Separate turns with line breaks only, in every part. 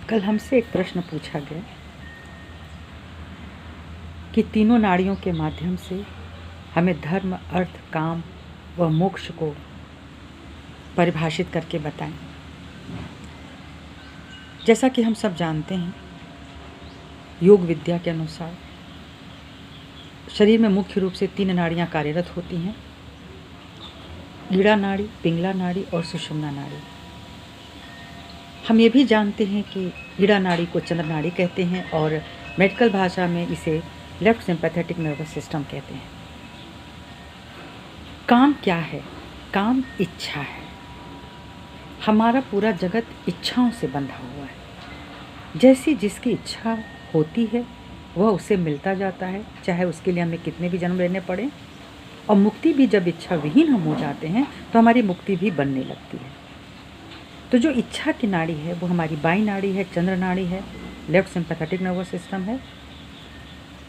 कल हमसे एक प्रश्न पूछा गया कि तीनों नाड़ियों के माध्यम से हमें धर्म, अर्थ, काम व मोक्ष को परिभाषित करके बताएं। जैसा कि हम सब जानते हैं, योग विद्या के अनुसार शरीर में मुख्य रूप से 3 नाड़ियाँ कार्यरत होती हैं: ईड़ा नाड़ी, पिंगला नाड़ी और सुषुम्ना नाड़ी। हम ये भी जानते हैं कि ईड़ा नाड़ी को चंद्र नाड़ी कहते हैं और मेडिकल भाषा में इसे लेफ्ट सिंपैथेटिक नर्वस सिस्टम कहते हैं। काम क्या है? काम इच्छा है। हमारा पूरा जगत इच्छाओं से बंधा हुआ है। जैसी जिसकी इच्छा होती है वह उसे मिलता जाता है, चाहे उसके लिए हमें कितने भी जन्म लेने पड़े। और मुक्ति भी, जब इच्छा विहीन हम हो जाते हैं तो हमारी मुक्ति भी बनने लगती है। तो जो इच्छा की नाड़ी है वो हमारी बाई नाड़ी है, चंद्र नाड़ी है, लेफ्ट सिंपैथेटिक नर्वस सिस्टम है।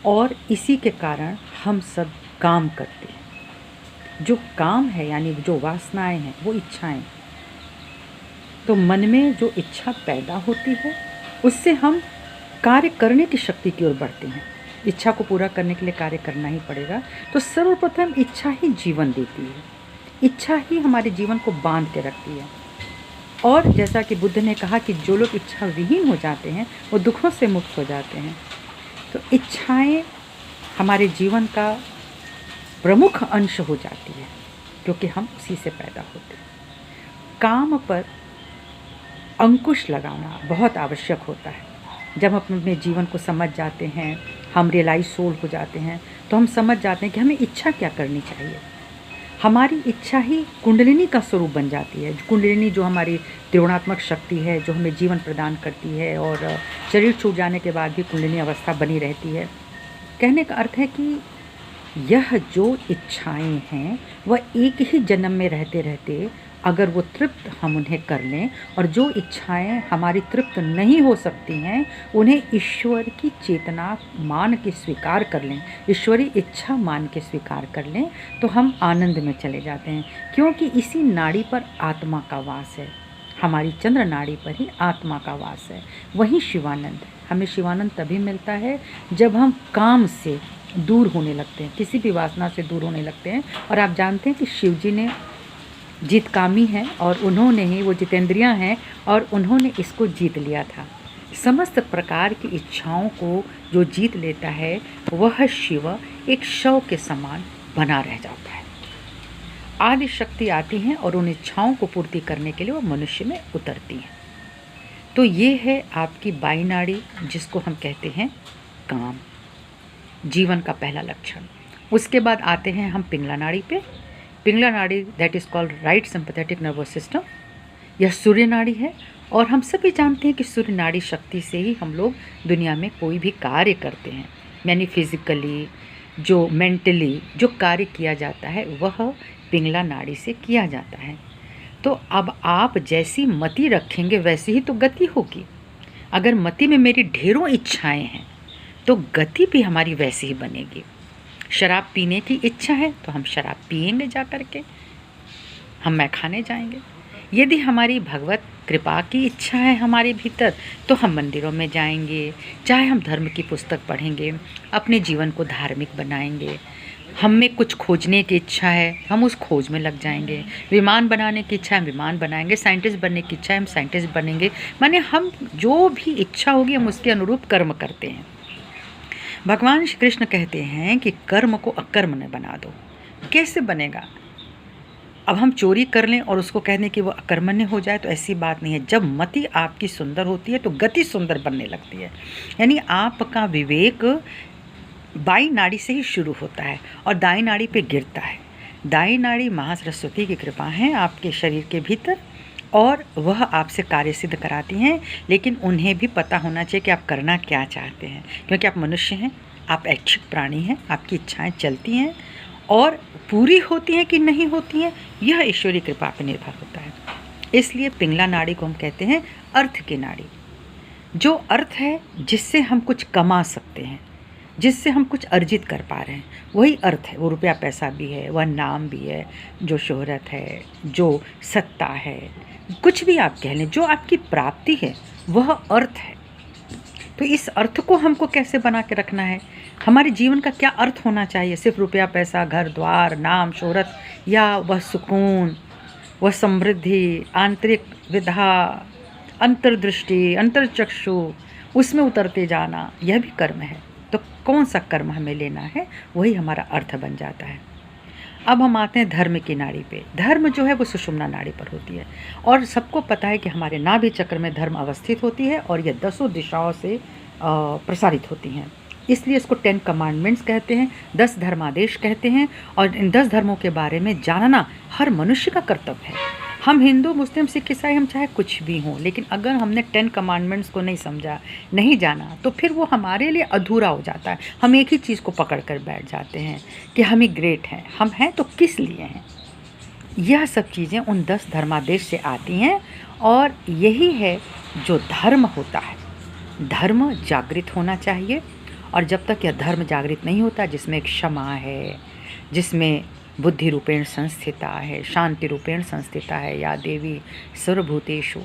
और इसी के कारण हम सब काम करते हैं। जो काम है यानी जो वासनाएं हैं वो इच्छाएं। तो मन में जो इच्छा पैदा होती है उससे हम कार्य करने की शक्ति की ओर बढ़ते हैं। इच्छा को पूरा करने के लिए कार्य करना ही पड़ेगा। तो सर्वप्रथम इच्छा ही जीवन देती है। इच्छा ही हमारे जीवन को बांध के रखती है। और जैसा कि बुद्ध ने कहा कि जो लोग इच्छा विहीन हो जाते हैं वो दुखों से मुक्त हो जाते हैं। तो इच्छाएं हमारे जीवन का प्रमुख अंश हो जाती है क्योंकि हम उसी से पैदा होते हैं। काम पर अंकुश लगाना बहुत आवश्यक होता है। जब हम अपने जीवन को समझ जाते हैं, हम रियलाइज सोल हो जाते हैं, तो हम समझ जाते हैं कि हमें इच्छा क्या करनी चाहिए। हमारी इच्छा ही कुंडलिनी का स्वरूप बन जाती है। कुंडलिनी जो हमारी त्रिगुणात्मक शक्ति है, जो हमें जीवन प्रदान करती है और शरीर छूट जाने के बाद भी कुंडलिनी अवस्था बनी रहती है। कहने का अर्थ है कि यह जो इच्छाएं हैं वह एक ही जन्म में रहते रहते अगर वो तृप्त हम उन्हें कर लें, और जो इच्छाएं हमारी तृप्त नहीं हो सकती हैं उन्हें ईश्वर की चेतना मान के स्वीकार कर लें, ईश्वरी इच्छा मान के स्वीकार कर लें, तो हम आनंद में चले जाते हैं। क्योंकि इसी नाड़ी पर आत्मा का वास है। हमारी चंद्र नाड़ी पर ही आत्मा का वास है। वहीं शिवानंद है। हमें शिवानंद तभी मिलता है जब हम काम से दूर होने लगते हैं, किसी भी वासना से दूर होने लगते हैं। और आप जानते हैं कि शिव जी ने जीतकामी हैं और उन्होंने ही, वो जितेंद्रियां हैं और उन्होंने इसको जीत लिया था। समस्त प्रकार की इच्छाओं को जो जीत लेता है वह शिव एक शव के समान बना रह जाता है। आदि शक्ति आती हैं और उन इच्छाओं को पूर्ति करने के लिए वो मनुष्य में उतरती हैं। तो ये है आपकी बाई नाड़ी, जिसको हम कहते हैं काम, जीवन का पहला लक्षण। उसके बाद आते हैं हम पिंगला नाड़ी पे। पिंगला नाड़ी that is called right sympathetic nervous system. यह सूर्य नाड़ी है और हम सभी जानते हैं कि सूर्य नाड़ी शक्ति से ही हम लोग दुनिया में कोई भी कार्य करते हैं। यानी फिजिकली, जो मेंटली जो कार्य किया जाता है वह पिंगला नाड़ी से किया जाता है। तो अब आप जैसी मति रखेंगे वैसी ही तो गति होगी। अगर मति में मेरी ढेरों इच्छाएं हैं तो गति भी हमारी वैसी ही बनेगी। शराब पीने की इच्छा है तो हम शराब पिएंगे, जा कर के हम मैखाने जाएंगे। यदि हमारी भगवत कृपा की इच्छा है हमारे भीतर तो हम मंदिरों में जाएंगे, चाहे हम धर्म की पुस्तक पढ़ेंगे, अपने जीवन को धार्मिक बनाएंगे। हम में कुछ खोजने की इच्छा है, हम उस खोज में लग जाएंगे। विमान बनाने की इच्छा है, हम विमान बनाएंगे। साइंटिस्ट बनने की इच्छा है, हम साइंटिस्ट बनेंगे। माने हम जो भी इच्छा होगी हम उसके अनुरूप कर्म करते हैं। भगवान श्री कृष्ण कहते हैं कि कर्म को अकर्म न बना दो। कैसे बनेगा? अब हम चोरी कर लें और उसको कह दें कि वो अकर्मण्य हो जाए, तो ऐसी बात नहीं है। जब मति आपकी सुंदर होती है तो गति सुंदर बनने लगती है। यानी आपका विवेक बाई नाड़ी से ही शुरू होता है और दाई नाड़ी पे गिरता है। दाई नाड़ी महासरस्वती की कृपा है आपके शरीर के भीतर और वह आपसे कार्य सिद्ध कराती हैं। लेकिन उन्हें भी पता होना चाहिए कि आप करना क्या चाहते हैं, क्योंकि आप मनुष्य हैं, आप ऐच्छिक प्राणी हैं। आपकी इच्छाएं चलती हैं और पूरी होती हैं कि नहीं होती हैं यह ईश्वरी कृपा पर निर्भर होता है। इसलिए पिंगला नाड़ी को हम कहते हैं अर्थ की नाड़ी। जो अर्थ है जिससे हम कुछ कमा सकते हैं, जिससे हम कुछ अर्जित कर पा रहे हैं, वही अर्थ है। वो रुपया पैसा भी है, वह नाम भी है, जो शोहरत है, जो सत्ता है, कुछ भी आप कह लें, जो आपकी प्राप्ति है वह अर्थ है। तो इस अर्थ को हमको कैसे बना के रखना है, हमारे जीवन का क्या अर्थ होना चाहिए? सिर्फ रुपया पैसा, घर द्वार, नाम शोहरत, या वह सुकून, वह समृद्धि, आंतरिक विधा, अंतर्दृष्टि, अंतर्चक्षु, उसमें उतरते जाना, यह भी कर्म है। तो कौन सा कर्म हमें लेना है, वही हमारा अर्थ बन जाता है। अब हम आते हैं धर्म की नाड़ी पे। धर्म जो है वो सुषुम्ना नाड़ी पर होती है, और सबको पता है कि हमारे नाभि चक्र में धर्म अवस्थित होती है, और यह 10 दिशाओं से प्रसारित होती हैं। इसलिए इसको 10 कमांडमेंट्स कहते हैं, 10 धर्मादेश कहते हैं। और इन 10 धर्मों के बारे में जानना हर मनुष्य का कर्तव्य है। हम हिंदू, मुस्लिम, सिख, ईसाई, हम चाहे कुछ भी हों, लेकिन अगर हमने 10 कमांडमेंट्स को नहीं समझा, नहीं जाना, तो फिर वो हमारे लिए अधूरा हो जाता है। हम एक ही चीज़ को पकड़ कर बैठ जाते हैं कि हम ही ग्रेट हैं। हम हैं तो किस लिए हैं? यह सब चीज़ें उन 10 धर्मादेश से आती हैं, और यही है जो धर्म होता है। धर्म जागृत होना चाहिए, और जब तक यह धर्म जागृत नहीं होता, जिसमें क्षमा है, जिसमें बुद्धि रूपेण संस्थिता है, शांति रूपेण संस्थिता है, या देवी सर्वभूतेषु,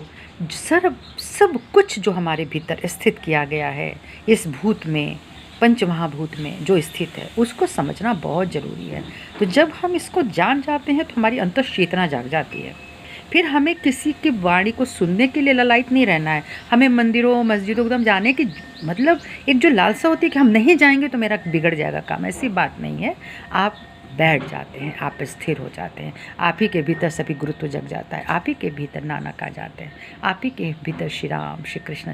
सब कुछ जो हमारे भीतर स्थित किया गया है, इस भूत में, पंच महाभूत में जो स्थित है, उसको समझना बहुत ज़रूरी है। तो जब हम इसको जान जाते हैं तो हमारी अंतर्चेतना जाग जाती है। फिर हमें किसी की वाणी को सुनने के लिए ललायत नहीं रहना है। हमें मंदिरों मस्जिदों एकदम जाने की मतलब एक जो लालसा होती है कि हम नहीं जाएंगे तो मेरा बिगड़ जाएगा काम, ऐसी बात नहीं है। आप बैठ जाते हैं, आप स्थिर हो जाते हैं, आप ही के भीतर सभी गुरुत्व जग जाता है, आप ही के भीतर नानक आ जाते हैं, आप ही के भीतर श्री राम श्री कृष्ण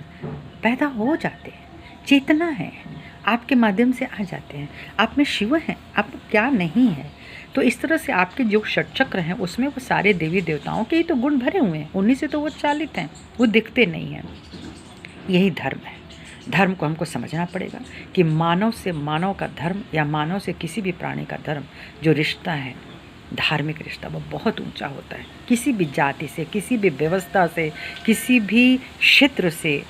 पैदा हो जाते हैं। चेतना है, आपके माध्यम से आ जाते हैं। आप में शिव हैं, आप क्या नहीं है। तो इस तरह से आपके जो षटचक्र हैं उसमें वो सारे देवी देवताओं के ही तो गुण भरे हुए हैं, उन्हीं से तो वो चालित हैं, वो दिखते नहीं हैं। यही धर्म है। धर्म को हमको समझना पड़ेगा कि मानव से मानव का धर्म, या मानव से किसी भी प्राणी का धर्म, जो रिश्ता है धार्मिक रिश्ता, वो बहुत ऊंचा होता है। किसी भी जाति से, किसी भी व्यवस्था से, किसी भी क्षेत्र से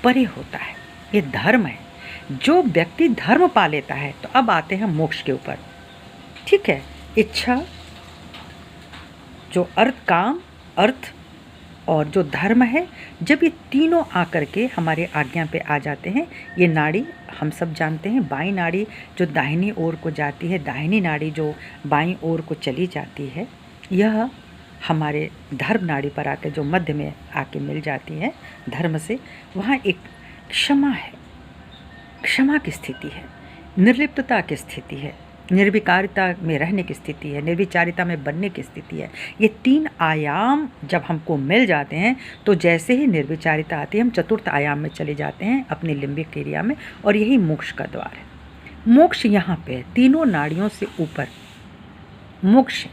परे होता है। ये धर्म है। जो व्यक्ति धर्म पा लेता है, तो अब आते हैं मोक्ष के ऊपर। ठीक है, इच्छा, जो काम, अर्थ और जो धर्म है, जब ये तीनों आकर के हमारे आज्ञा पे आ जाते हैं, ये नाड़ी हम सब जानते हैं, बाईं नाड़ी जो दाहिनी ओर को जाती है, दाहिनी नाड़ी जो बाईं ओर को चली जाती है, यह हमारे धर्म नाड़ी पर आकर जो मध्य में आके मिल जाती है धर्म से, वहाँ एक क्षमा है, क्षमा की स्थिति है, निर्लिप्तता की स्थिति है, निर्विकारिता में रहने की स्थिति है, निर्विचारिता में बनने की स्थिति है। ये 3 आयाम जब हमको मिल जाते हैं, तो जैसे ही निर्विचारिता आती है, हम चतुर्थ आयाम में चले जाते हैं, अपनी लिम्बिक क्रिया में, और यही मोक्ष का द्वार है। मोक्ष यहाँ पे है, तीनों नाड़ियों से ऊपर मोक्ष।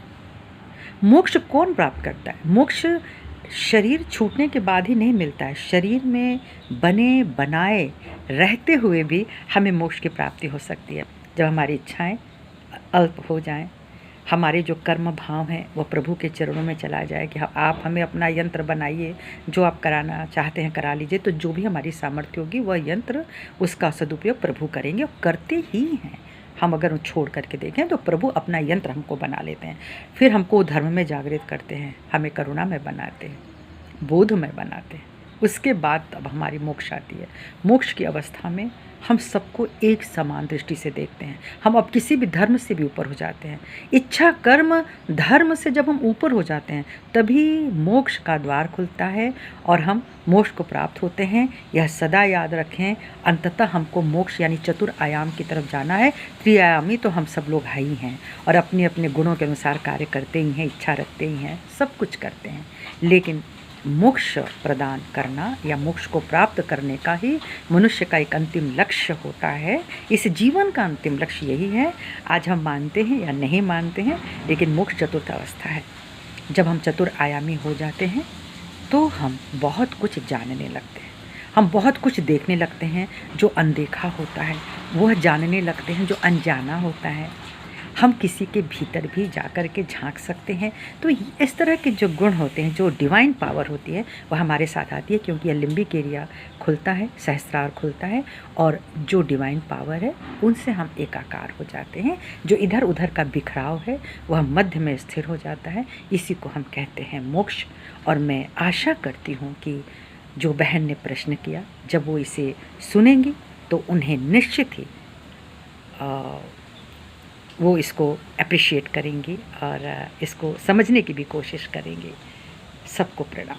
मोक्ष कौन प्राप्त करता है? मोक्ष शरीर छूटने के बाद ही नहीं मिलता है। शरीर में बने बनाए रहते हुए भी हमें मोक्ष की प्राप्ति हो सकती है, जब हमारी इच्छाएं अल्प हो जाएं, हमारे जो कर्म भाव हैं वो प्रभु के चरणों में चला जाए कि आप हमें अपना यंत्र बनाइए, जो आप कराना चाहते हैं करा लीजिए। तो जो भी हमारी सामर्थ्य होगी वह यंत्र, उसका सदुपयोग प्रभु करेंगे, और करते ही हैं। हम अगर छोड़ करके देखें तो प्रभु अपना यंत्र हमको बना लेते हैं, फिर हमको धर्म में जागृत करते हैं, हमें करुणा में बनाते हैं, बोध में बनाते हैं। उसके बाद तब हमारी मोक्ष आती है। मोक्ष की अवस्था में हम सबको एक समान दृष्टि से देखते हैं। हम अब किसी भी धर्म से भी ऊपर हो जाते हैं। इच्छा, कर्म, धर्म से जब हम ऊपर हो जाते हैं, तभी मोक्ष का द्वार खुलता है और हम मोक्ष को प्राप्त होते हैं। यह सदा याद रखें, अंततः हमको मोक्ष यानी चतुर आयाम की तरफ जाना है। त्रिआयामी तो हम सब लोग है ही हैं, और अपने अपने गुणों के अनुसार कार्य करते ही हैं, इच्छा रखते ही हैं, सब कुछ करते हैं। लेकिन मोक्ष प्रदान करना या मोक्ष को प्राप्त करने का ही मनुष्य का एक अंतिम लक्ष्य होता है। इस जीवन का अंतिम लक्ष्य यही है। आज हम मानते हैं या नहीं मानते हैं, लेकिन मोक्ष चतुर्थ अवस्था है। जब हम चतुर आयामी हो जाते हैं तो हम बहुत कुछ जानने लगते हैं, हम बहुत कुछ देखने लगते हैं जो अनदेखा होता है, वह जानने लगते हैं जो अनजाना होता है। हम किसी के भीतर भी जाकर के झांक सकते हैं। तो इस तरह के जो गुण होते हैं, जो डिवाइन पावर होती है, वह हमारे साथ आती है, क्योंकि यह लिम्बिक एरिया खुलता है, सहस्त्रार खुलता है, और जो डिवाइन पावर है उनसे हम एकाकार हो जाते हैं। जो इधर उधर का बिखराव है वह मध्य में स्थिर हो जाता है। इसी को हम कहते हैं मोक्ष। और मैं आशा करती हूँ कि जो बहन ने प्रश्न किया, जब वो इसे सुनेंगी तो उन्हें निश्चित ही वो इसको अप्रिशिएट करेंगी और इसको समझने की भी कोशिश करेंगी। सबको प्रणाम।